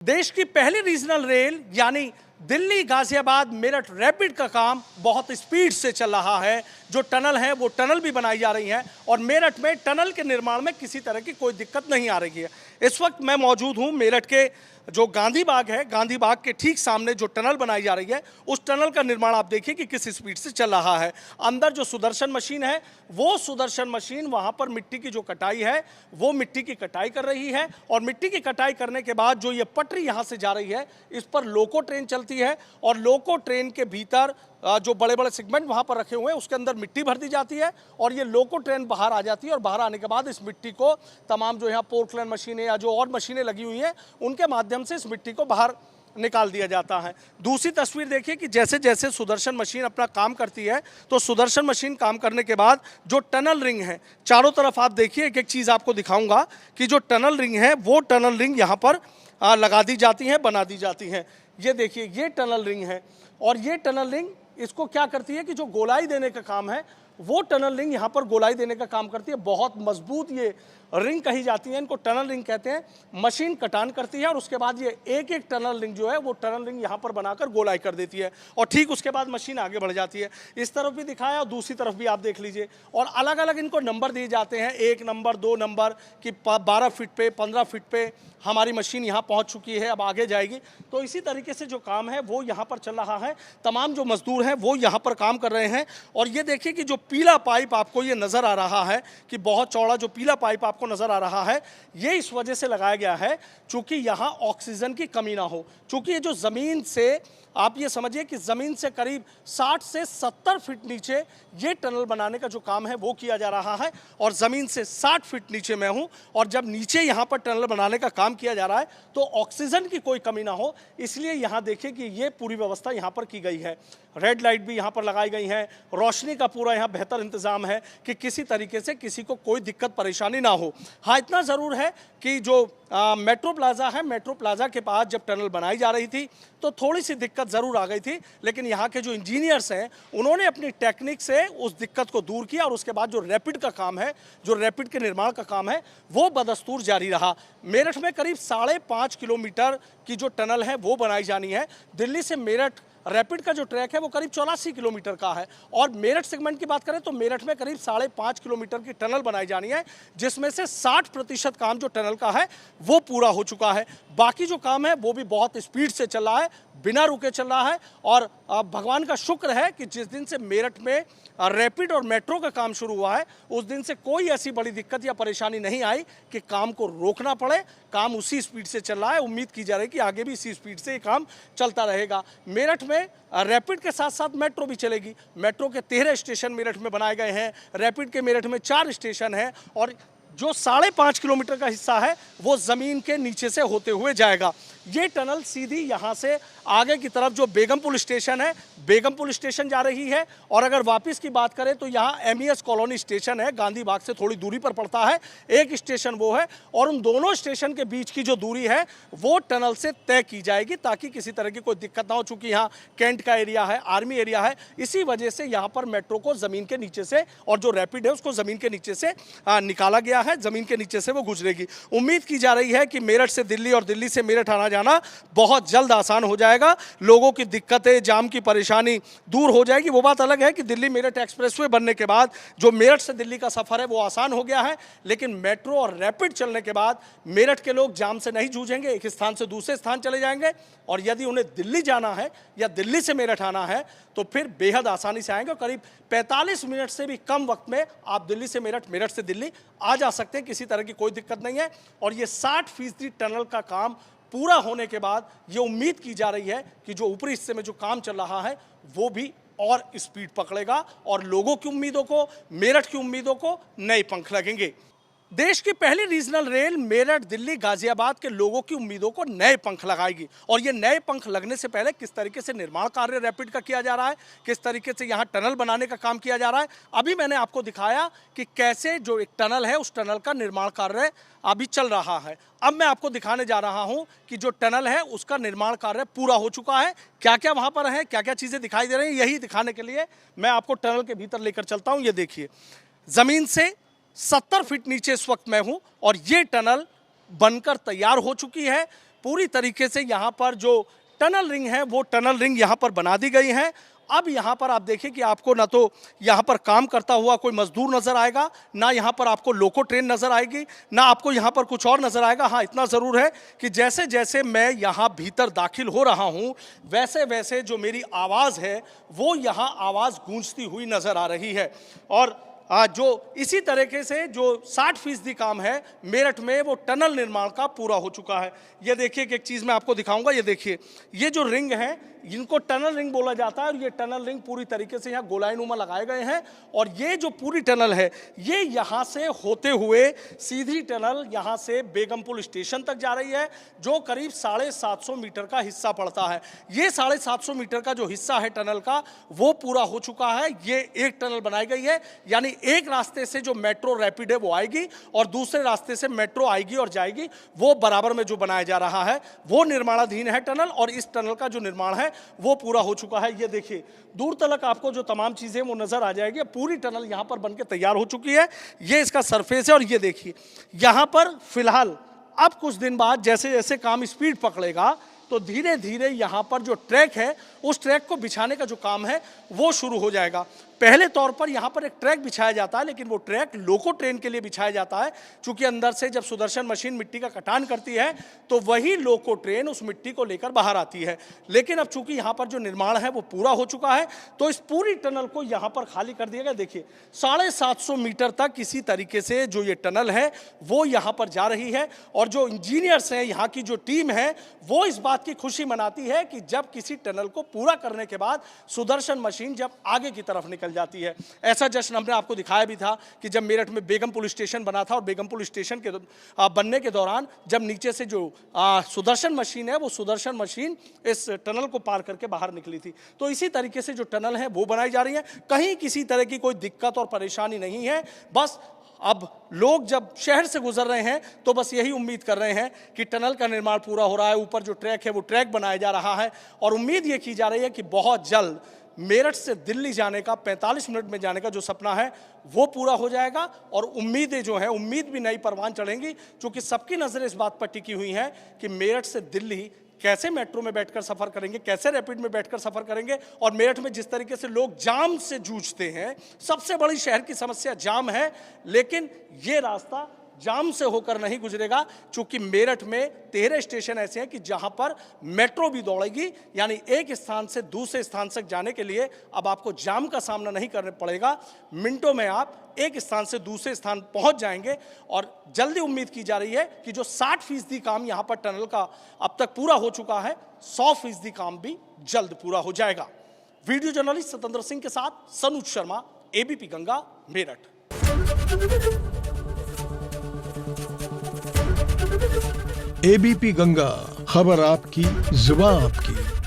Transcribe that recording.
देश की पहली रीजनल रेल यानी दिल्ली गाजियाबाद मेरठ रैपिड का काम बहुत स्पीड से चल रहा है। जो टनल है वो टनल भी बनाई जा रही है और मेरठ में टनल के निर्माण में किसी तरह की कोई दिक्कत नहीं आ रही है। इस वक्त मैं मौजूद हूं मेरठ के जो गांधी बाग है, गांधी बाग के ठीक सामने जो टनल बनाई जा रही है उस टनल का निर्माण आप देखिए कि किस स्पीड से चल रहा है। अंदर जो सुदर्शन मशीन है वो सुदर्शन मशीन वहां पर मिट्टी की जो कटाई है वो मिट्टी की कटाई कर रही है और मिट्टी की कटाई करने के बाद जो ये पटरी यहां से जा रही है इस पर लोको ट्रेन चलती है और लोको ट्रेन के भीतर जो बड़े बड़े सेगमेंट वहां पर रखे हुए हैं उसके अंदर मिट्टी भर दी जाती है और ये लोको ट्रेन बाहर आ जाती है और बाहर आने के बाद इस मिट्टी को तमाम जो यहाँ पोर्टलैंड मशीनें या जो और मशीनें लगी हुई हैं उनके माध्यम से इस मिट्टी को बाहर निकाल दिया जाता है। दूसरी तस्वीर देखिए कि जैसे जैसे सुदर्शन मशीन अपना काम करती है तो सुदर्शन मशीन काम करने के बाद जो टनल रिंग है चारों तरफ आप देखिए, एक एक चीज़ आपको दिखाऊंगा कि जो टनल रिंग है वो टनल रिंग यहाँ पर लगा दी जाती हैं, बना दी जाती हैं। ये देखिए ये टनल रिंग है और ये टनल रिंग इसको क्या करती है कि जो गोलाई देने का काम है वो टनल रिंग यहाँ पर गोलाई देने का काम करती है। बहुत मजबूत ये रिंग कही जाती है, इनको टनल रिंग कहते हैं। मशीन कटान करती है और उसके बाद ये एक एक टनल रिंग जो है वो टनल रिंग यहाँ पर बनाकर गोलाई कर देती है और ठीक उसके बाद मशीन आगे बढ़ जाती है। इस तरफ भी दिखाया और दूसरी तरफ भी आप देख लीजिए और अलग अलग इनको नंबर दिए जाते हैं, 1 नंबर 2 नंबर कि 12 फीट पे 15 फीट पे हमारी मशीन यहाँ पहुँच चुकी है, अब आगे जाएगी। तो इसी तरीके से जो काम है वो यहाँ पर चल रहा है। तमाम जो मजदूर हैं वो यहाँ पर काम कर रहे हैं और ये देखिए कि जो पीला पाइप आपको ये नज़र आ रहा है कि बहुत चौड़ा जो पीला पाइप आपको नज़र आ रहा है ये इस वजह से लगाया गया है चूँकि यहाँ ऑक्सीजन की कमी ना हो। चूँकि ये जो ज़मीन से आप ये समझिए कि ज़मीन से करीब 60 से 70 फीट नीचे ये टनल बनाने का जो काम है वो किया जा रहा है और ज़मीन से 60 फीट नीचे मैं हूँ और जब नीचे यहाँ पर टनल बनाने का काम किया जा रहा है तो ऑक्सीजन की कोई कमी ना हो, इसलिए यहाँ देखिए कि ये पूरी व्यवस्था यहाँ पर की गई है। रेड लाइट भी यहाँ पर लगाई गई हैं, रोशनी का पूरा यहाँ बेहतर इंतज़ाम है कि किसी तरीके से किसी को कोई दिक्कत परेशानी ना हो। हाँ, इतना ज़रूर है कि जो मेट्रो प्लाज़ा है, मेट्रो प्लाज़ा के पास जब टनल बनाई जा रही थी तो थोड़ी सी दिक्कत ज़रूर आ गई थी, लेकिन यहाँ के जो इंजीनियर्स हैं उन्होंने अपनी टेक्निक से उस दिक्कत को दूर किया और उसके बाद जो रैपिड का काम है, जो रैपिड के निर्माण का काम है वो बदस्तूर जारी रहा। मेरठ में करीब 5.5 किलोमीटर की जो टनल है वो बनाई जानी है। दिल्ली से मेरठ रैपिड का जो ट्रैक है वो करीब 84 किलोमीटर का है और मेरठ सेगमेंट की बात करें तो मेरठ में करीब 5.5 किलोमीटर की टनल बनाई जानी है, जिसमें से 60% काम जो टनल का है वो पूरा हो चुका है। बाकी जो काम है वो भी बहुत स्पीड से चल रहा है, बिना रुके चल रहा है और भगवान का शुक्र है कि जिस दिन से मेरठ में रैपिड और मेट्रो का काम शुरू हुआ है उस दिन से कोई ऐसी बड़ी दिक्कत या परेशानी नहीं आई कि काम को रोकना पड़े। काम उसी स्पीड से चल रहा है, उम्मीद की जा रही है कि आगे भी इसी स्पीड से ये काम चलता रहेगा। मेरठ में रैपिड के साथ साथ मेट्रो भी चलेगी। मेट्रो के 13 स्टेशन मेरठ में बनाए गए हैं, रैपिड के मेरठ में 4 स्टेशन हैं और जो 5.5 किलोमीटर का हिस्सा है वो ज़मीन के नीचे से होते हुए जाएगा। ये टनल सीधी यहाँ से आगे की तरफ जो बेगमपुर स्टेशन है, बेगमपुर स्टेशन जा रही है और अगर वापस की बात करें तो यहाँ एमईएस कॉलोनी स्टेशन है, गांधी बाग से थोड़ी दूरी पर पड़ता है, एक स्टेशन वो है और उन दोनों स्टेशन के बीच की जो दूरी है वो टनल से तय की जाएगी ताकि किसी तरह की कोई दिक्कत ना हो। चूँकि यहाँ कैंट का एरिया है, आर्मी एरिया है, इसी वजह से यहाँ पर मेट्रो को ज़मीन के नीचे से और जो रैपिड है उसको ज़मीन के नीचे से निकाला गया है, ज़मीन के नीचे से वो गुजरेगी। उम्मीद की जा रही है कि मेरठ से दिल्ली और दिल्ली से मेरठ आना जाना बहुत जल्द आसान हो जाएगा। लोगों की दिक्कतें, जाम की परेशानी दूर हो जाएगी। वो बात अलग है कि दिल्ली मेरठ एक्सप्रेसवे बनने के बाद जो मेरठ से दिल्ली का सफ़र है वो आसान हो गया है, लेकिन मेट्रो और रैपिड चलने के बाद मेरठ के लोग जाम से नहीं जूझेंगे, एक स्थान से दूसरे स्थान चले जाएंगे और यदि उन्हें दिल्ली जाना है या दिल्ली से मेरठ आना है तो फिर बेहद आसानी से आएंगे। करीब 45 मिनट से भी कम वक्त में आप दिल्ली से मेरठ, मेरठ से दिल्ली आ जा सकते हैं, किसी तरह की कोई दिक्कत नहीं है। और ये 60% टनल का काम पूरा होने के बाद ये उम्मीद की जा रही है कि जो ऊपरी हिस्से में जो काम चल रहा है वो भी और स्पीड पकड़ेगा और लोगों की उम्मीदों को, मेरठ की उम्मीदों को नए पंख लगेंगे। देश की पहली रीजनल रेल मेरठ दिल्ली गाजियाबाद के लोगों की उम्मीदों को नए पंख लगाएगी और ये नए पंख लगने से पहले किस तरीके से निर्माण कार्य रैपिड का किया जा रहा है, किस तरीके से यहाँ टनल बनाने का काम किया जा रहा है, अभी मैंने आपको दिखाया कि कैसे जो एक टनल है उस टनल का निर्माण कार्य अभी चल रहा है। अब मैं आपको दिखाने जा रहा हूँ कि जो टनल है उसका निर्माण कार्य पूरा हो चुका है, क्या क्या वहाँ पर है, क्या क्या चीज़ें दिखाई दे रही हैं। यही दिखाने के लिए मैं आपको टनल के भीतर लेकर चलता हूँ। ये देखिए, ज़मीन से 70 फीट नीचे इस वक्त मैं हूं और ये टनल बनकर तैयार हो चुकी है। पूरी तरीके से यहाँ पर जो टनल रिंग है वो टनल रिंग यहाँ पर बना दी गई है। अब यहाँ पर आप देखिए कि आपको ना तो यहाँ पर काम करता हुआ कोई मजदूर नजर आएगा, ना यहाँ पर आपको लोको ट्रेन नजर आएगी, ना आपको यहाँ पर कुछ और नजर आएगा। हाँ, इतना ज़रूर है कि जैसे जैसे मैं यहाँ भीतर दाखिल हो रहा हूँ वैसे वैसे जो मेरी आवाज़ है वो यहाँ आवाज़ गूंजती हुई नजर आ रही है। और जो इसी तरीके से जो 60% काम है मेरठ में वो टनल निर्माण का पूरा हो चुका है। ये देखिए कि एक चीज़ मैं आपको दिखाऊंगा। ये देखिए, ये जो रिंग है इनको टनल रिंग बोला जाता है और ये टनल रिंग पूरी तरीके से यहाँ गोलाईनुमा लगाए गए हैं। और ये जो पूरी टनल है ये यहाँ से होते हुए सीधी टनल यहाँ से बेगमपुल स्टेशन तक जा रही है, जो करीब 750 मीटर का हिस्सा पड़ता है। ये 750 मीटर का जो हिस्सा है टनल का वो पूरा हो चुका है। ये एक टनल बनाई गई है, यानी एक रास्ते से जो मेट्रो रैपिड है वो आएगी और दूसरे रास्ते से मेट्रो आएगी और जाएगी। वो बराबर में जो बनाया जा रहा है वो निर्माणाधीन है टनल, और इस टनल का जो निर्माण है वो पूरा हो चुका है। ये देखिए, दूर तक आपको जो तमाम चीजें वो नजर आ जाएगी। पूरी टनल यहां पर बनके तैयार हो चुकी है। ये इसका सरफेस है और ये देखिए यहां पर फिलहाल अब कुछ दिन बाद जैसे जैसे काम स्पीड पकड़ेगा तो धीरे धीरे यहाँ पर जो ट्रैक है उस ट्रैक को बिछाने का जो काम है वो शुरू हो जाएगा। पहले तौर पर यहाँ पर एक ट्रैक बिछाया जाता है, लेकिन वो ट्रैक लोको ट्रेन के लिए बिछाया जाता है, क्योंकि अंदर से जब सुदर्शन मशीन मिट्टी का कटान करती है तो वही लोको ट्रेन उस मिट्टी को लेकर बाहर आती है। लेकिन अब चूंकि यहाँ पर जो निर्माण है वो पूरा हो चुका है तो इस पूरी टनल को यहाँ पर खाली कर दिया गया। देखिए 750 मीटर तक किसी तरीके से जो ये टनल है वो यहाँ पर जा रही है। और जो इंजीनियर्स हैं, यहाँ की जो टीम है, वो इस बात की खुशी मनाती है कि जब किसी टनल को पूरा करने के बाद सुदर्शन मशीन जब आगे की तरफ निकल जाती है। ऐसा जश्न हमने आपको दिखाया भी था कि जब मेरठ में बेगमपुल स्टेशन बना था और बेगमपुल स्टेशन के बनने के दौरान जब नीचे से जो सुदर्शन मशीन है वो सुदर्शन मशीन इस टनल को पार करके बाहर निकली थी। तो इसी तरीके से जो टनल है वो बनाई जा रही है। कहीं किसी तरह की कोई दिक्कत और परेशानी नहीं है। बस अब लोग जब शहर से गुजर रहे हैं तो बस यही उम्मीद कर रहे हैं कि टनल का निर्माण पूरा हो रहा है, ऊपर जो ट्रैक है वो ट्रैक बनाया जा रहा है, और उम्मीद ये की जा रही है कि बहुत जल्द मेरठ से दिल्ली जाने का 45 मिनट में जाने का जो सपना है वो पूरा हो जाएगा। और उम्मीदें जो हैं, उम्मीद भी नई परवान चढ़ेंगी, क्योंकि सबकी नज़रें इस बात पर टिकी हुई हैं कि मेरठ से दिल्ली कैसे मेट्रो में बैठकर सफ़र करेंगे, कैसे रैपिड में बैठकर सफ़र करेंगे। और मेरठ में जिस तरीके से लोग जाम से जूझते हैं, सबसे बड़ी शहर की समस्या जाम है, लेकिन ये रास्ता जाम से होकर नहीं गुजरेगा, क्योंकि मेरठ में 13 स्टेशन ऐसे हैं कि जहां पर मेट्रो भी दौड़ेगी, यानी एक स्थान से दूसरे स्थान तक जाने के लिए अब आपको जाम का सामना नहीं करना पड़ेगा। मिनटों में आप एक स्थान से दूसरे स्थान पहुंच जाएंगे। और जल्दी उम्मीद की जा रही है कि जो 60% काम यहां पर टनल का अब तक पूरा हो चुका है, 100% काम भी जल्द पूरा हो जाएगा। वीडियो जर्नलिस्ट सतेंद्र सिंह के साथ सनूज शर्मा, एबीपी गंगा, मेरठ। एबीपी गंगा, खबर आपकी, जुबान आपकी।